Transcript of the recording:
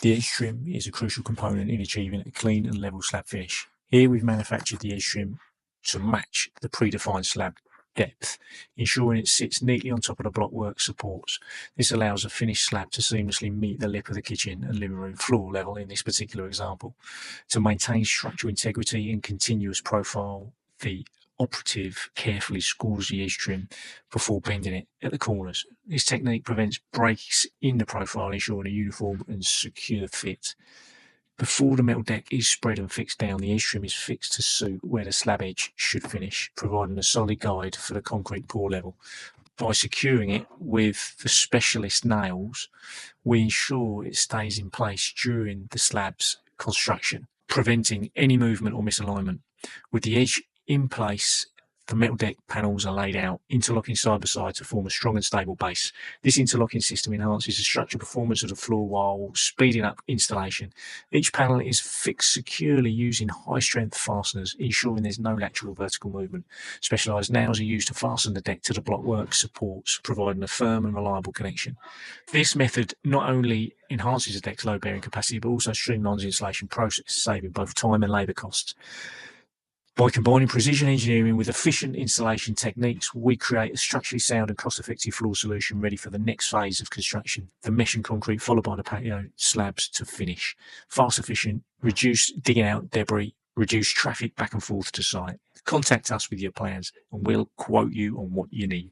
The edge trim is a crucial component in achieving a clean and level slab finish. Here we've manufactured the edge trim to match the predefined slab depth, ensuring it sits neatly on top of the blockwork supports. This allows a finished slab to seamlessly meet the lip of the kitchen and living room floor level in this particular example. To maintain structural integrity and continuous profile, the operative carefully scores the edge trim before bending it at the corners. This technique prevents breaks in the profile, ensuring a uniform and secure fit. Before the metal deck is spread and fixed down, the edge trim is fixed to suit where the slab edge should finish, providing a solid guide for the concrete pour level. By securing it with the specialist nails, we ensure it stays in place during the slab's construction, preventing any movement or misalignment. With the edge in place, the metal deck panels are laid out, interlocking side by side to form a strong and stable base. This interlocking system enhances the structural performance of the floor while speeding up installation. Each panel is fixed securely using high-strength fasteners, ensuring there's no lateral vertical movement. Specialised nails are used to fasten the deck to the blockwork supports, providing a firm and reliable connection. This method not only enhances the deck's load-bearing capacity, but also streamlines the installation process, saving both time and labour costs. By combining precision engineering with efficient installation techniques, we create a structurally sound and cost-effective floor solution ready for the next phase of construction, the mesh and concrete followed by the patio slabs to finish. Fast, efficient, reduce digging out debris, reduce traffic back and forth to site. Contact us with your plans and we'll quote you on what you need.